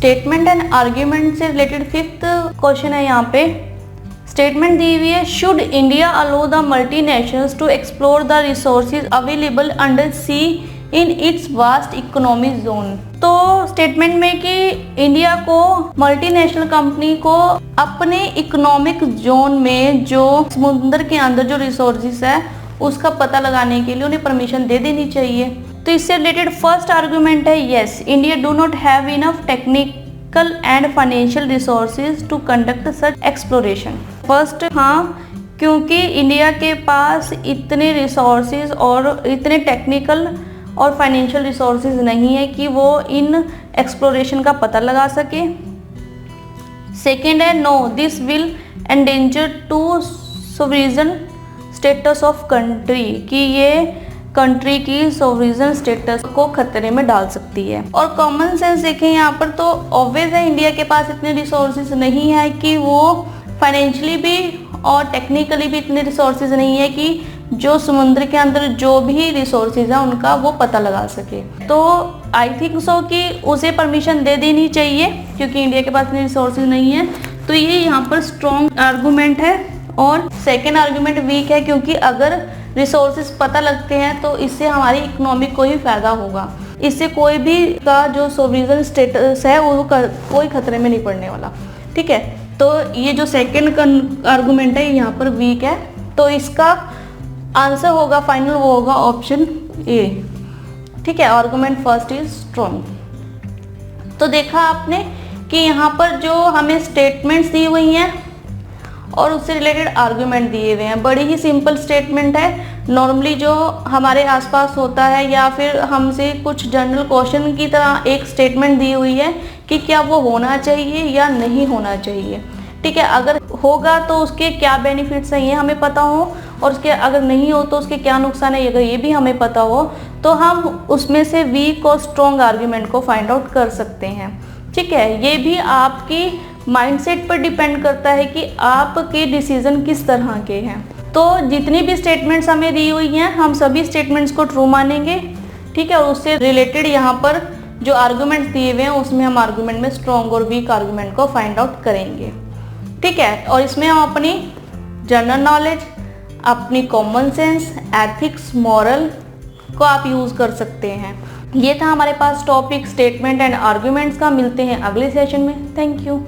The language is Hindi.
स्टेटमेंट एंड आर्ग्यूमेंट से रिलेटेड फिफ्थ क्वेश्चन है यहाँ पे। स्टेटमेंट दी हुई है, should India allow the multinationals to explore the resources available under sea in its vast economic zone. तो स्टेटमेंट में कि इंडिया को मल्टीनेशनल कंपनी को अपने इकोनॉमिक जोन में जो समुद्र के अंदर जो रिसोर्सेज है उसका पता लगाने के लिए उन्हें परमिशन दे देनी चाहिए। तो इससे रिलेटेड फर्स्ट आर्गुमेंट है, yes India do not have enough technical and financial resources to conduct such exploration. First, हाँ, क्योंकि इंडिया के पास इतने रिसोर्सेज और इतने टेक्निकल और फाइनेंशियल रिसोर्सेज नहीं है कि वो इन एक्सप्लोरेशन का पता लगा सके। सेकेंड है, no this will endanger to sovereign status of country, कि ये कंट्री की सोवरिजन स्टेटस को खतरे में डाल सकती है। और कॉमन सेंस देखें यहाँ पर तो ऑब्वियस है इंडिया के पास इतने रिसोर्सेज नहीं है कि वो फाइनेंशियली भी और टेक्निकली भी इतने रिसोर्सेज नहीं है कि जो समुद्र के अंदर जो भी रिसोर्सेज है उनका वो पता लगा सके। तो आई थिंक सो कि उसे परमिशन दे देनी चाहिए क्योंकि इंडिया के पास इतने रिसोर्सेज नहीं है। तो ये यहाँ पर स्ट्रॉन्ग आर्गूमेंट है। और सेकेंड आर्गूमेंट वीक है क्योंकि अगर रिसोर्सेज पता लगते हैं तो इससे हमारी इकोनॉमी को ही फायदा होगा, इससे कोई भी का जो सोवरिजन स्टेटस है वो कोई खतरे में नहीं पड़ने वाला। ठीक है, तो ये जो सेकेंड आर्गूमेंट है यहाँ पर वीक है। तो इसका आंसर होगा फाइनल, वो होगा ऑप्शन ए। ठीक है, आर्गूमेंट फर्स्ट इज स्ट्रॉन्ग। तो देखा आपने कि यहाँ पर जो हमें स्टेटमेंट्स दी हुई हैं और उससे रिलेटेड आर्गुमेंट दिए हुए हैं। बड़ी ही सिंपल स्टेटमेंट है, नॉर्मली जो हमारे आसपास होता है या फिर हमसे कुछ जनरल क्वेश्चन की तरह एक स्टेटमेंट दी हुई है कि क्या वो होना चाहिए या नहीं होना चाहिए। ठीक है, अगर होगा तो उसके क्या बेनिफिट्स हैं ये हमें पता हो, और उसके अगर नहीं हो तो उसके क्या नुकसान है अगर ये भी हमें पता हो, तो हम उसमें से वीक और स्ट्रॉन्ग आर्ग्यूमेंट को फाइंड आउट कर सकते हैं। ठीक है, ये भी आपकी माइंडसेट पर डिपेंड करता है कि आपके डिसीजन किस तरह के हैं। तो जितनी भी स्टेटमेंट्स हमें दी हुई हैं हम सभी स्टेटमेंट्स को ट्रू मानेंगे। ठीक है, और उससे रिलेटेड यहाँ पर जो आर्गुमेंट्स दिए हुए हैं उसमें हम आर्गुमेंट में स्ट्रॉन्ग और वीक आर्गुमेंट को फाइंड आउट करेंगे। ठीक है, और इसमें हम अपनी जनरल नॉलेज, अपनी कॉमन सेंस, एथिक्स, मॉरल को आप यूज़ कर सकते हैं। ये था हमारे पास टॉपिक स्टेटमेंट एंड आर्गुमेंट्स का। मिलते हैं अगले सेशन में। Thank you.